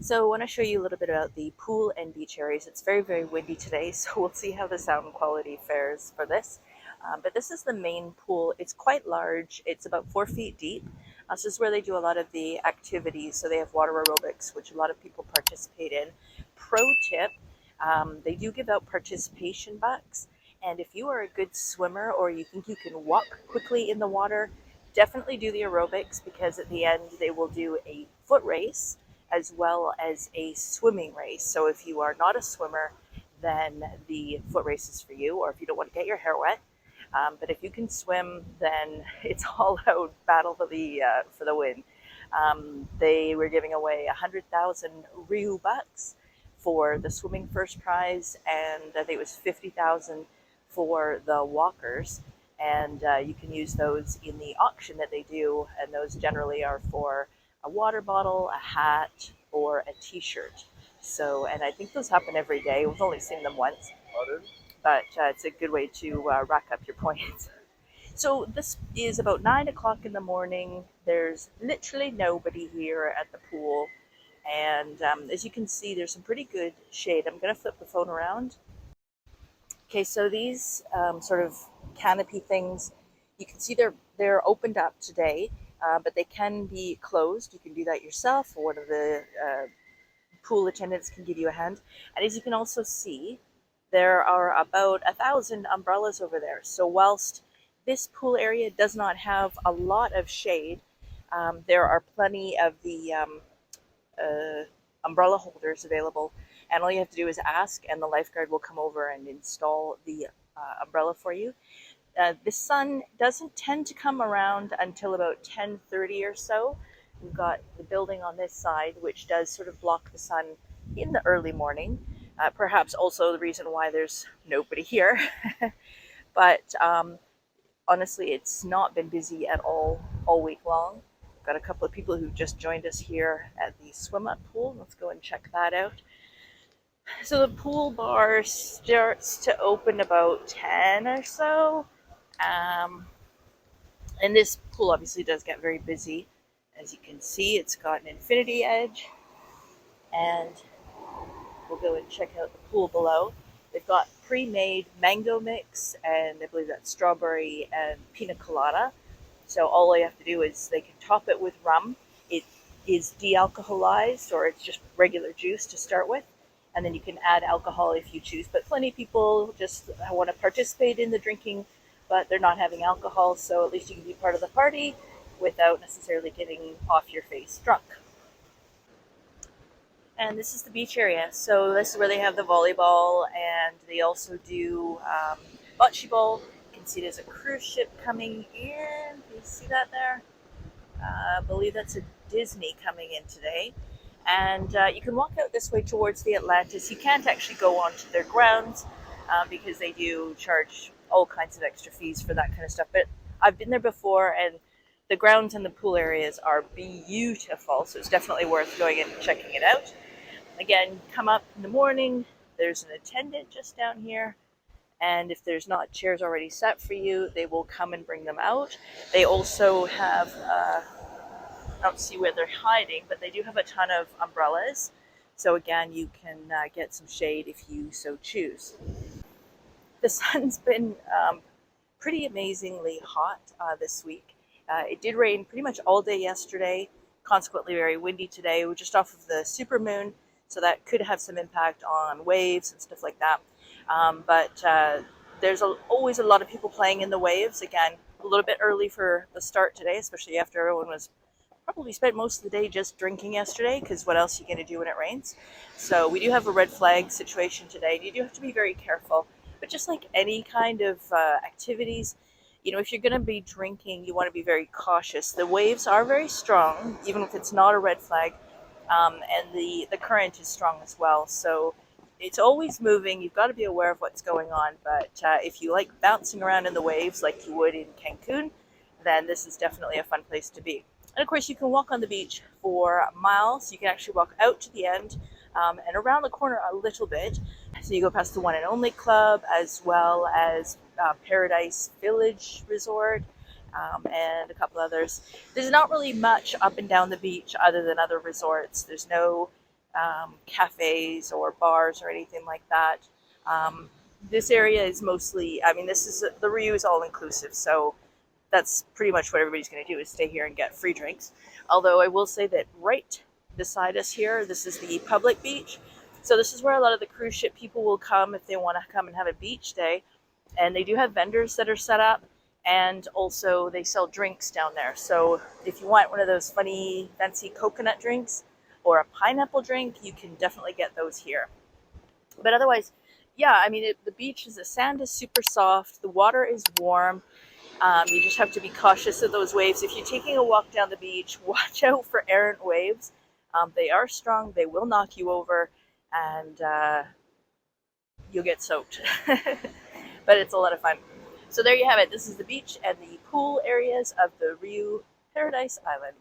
So I want to show you a little bit about the pool and beach areas. It's very, very windy today, so we'll see how the sound quality fares for this. But this is the main pool. It's quite large. It's about 4 feet deep. This is where they do a lot of the activities. So they have water aerobics, which a lot of people participate in. Pro tip, they do give out participation bucks. And if you are a good swimmer or you think you can walk quickly in the water, definitely do the aerobics, because at the end they will do a foot race as well as a swimming race. So if you are not a swimmer, then the foot race is for you, or if you don't want to get your hair wet. But if you can swim, then it's all out battle for the win. They were giving away 100,000 Riu bucks for the swimming first prize, and I think it was 50,000 for the walkers. And you can use those in the auction that they do, and those generally are for a water bottle, a hat, or a t-shirt. So, and I think those happen every day. We've only seen them once, but it's a good way to rack up your points. So this is about 9 o'clock in the morning. There's literally nobody here at the pool. And as you can see, there's some pretty good shade. I'm gonna flip the phone around. Okay, so these sort of canopy things, you can see they're opened up today, but they can be closed. You can do that yourself, or one of the pool attendants can give you a hand. And as you can also see, there are about 1,000 umbrellas over there. So whilst this pool area does not have a lot of shade, there are plenty of the umbrella holders available. And all you have to do is ask, and the lifeguard will come over and install the umbrella for you. The sun doesn't tend to come around until about 10:30 or so. We've got the building on this side, which does sort of block the sun in the early morning. Perhaps also the reason why there's nobody here. But honestly, it's not been busy at all week long. We've got a couple of people who've just joined us here at the swim-up pool. Let's go and check that out. So the pool bar starts to open about 10 or so. And this pool obviously does get very busy. As you can see, it's got an infinity edge. And we'll go and check out the pool below. They've got pre-made mango mix, and I believe that's strawberry and pina colada. So all you have to do is they can top it with rum. It is de-alcoholized, or it's just regular juice to start with. And then you can add alcohol if you choose. But plenty of people just want to participate in the drinking, but they're not having alcohol, so at least you can be part of the party without necessarily getting off your face drunk. And this is the beach area. So this is where they have the volleyball, and they also do bocce ball. You can see there's a cruise ship coming in. Can you see that there? I believe that's a Disney coming in today. And you can walk out this way towards the Atlantis. You can't actually go onto their grounds because they do charge all kinds of extra fees for that kind of stuff. But I've been there before, and the grounds and the pool areas are beautiful. So it's definitely worth going and checking it out. Again, come up in the morning. There's an attendant just down here. And if there's not chairs already set for you, they will come and bring them out. They also have... I don't see where they're hiding, but they do have a ton of umbrellas. So again, you can get some shade if you so choose. The sun's been pretty amazingly hot this week. It did rain pretty much all day yesterday, consequently very windy today. We're just off of the supermoon, so that could have some impact on waves and stuff like that. But there's always a lot of people playing in the waves. Again, a little bit early for the start today, especially after everyone was probably spent most of the day just drinking yesterday, because what else are you going to do when it rains? So we do have a red flag situation today. You do have to be very careful. But just like any kind of activities, you know, if you're going to be drinking, you want to be very cautious. The waves are very strong, even if it's not a red flag, and the current is strong as well. So it's always moving. You've got to be aware of what's going on. But if you like bouncing around in the waves like you would in Cancun, then this is definitely a fun place to be. And of course, you can walk on the beach for miles. You can actually walk out to the end and around the corner a little bit. So you go past the One and Only Club, as well as Paradise Village Resort, and a couple others. There's not really much up and down the beach other than other resorts. There's no cafes or bars or anything like that. This area is mostly, I mean, the Riu is all inclusive, so that's pretty much what everybody's going to do is stay here and get free drinks. Although I will say that right beside us here, this is the public beach. So this is where a lot of the cruise ship people will come if they want to come and have a beach day. And they do have vendors that are set up, and also they sell drinks down there. So if you want one of those funny, fancy coconut drinks or a pineapple drink, you can definitely get those here. But otherwise, yeah, I mean, the sand is super soft, the water is warm. You just have to be cautious of those waves. If you're taking a walk down the beach, watch out for errant waves. They are strong, they will knock you over, and you'll get soaked. But it's a lot of fun. So there you have it. This is the beach and the pool areas of the Riu Paradise Island.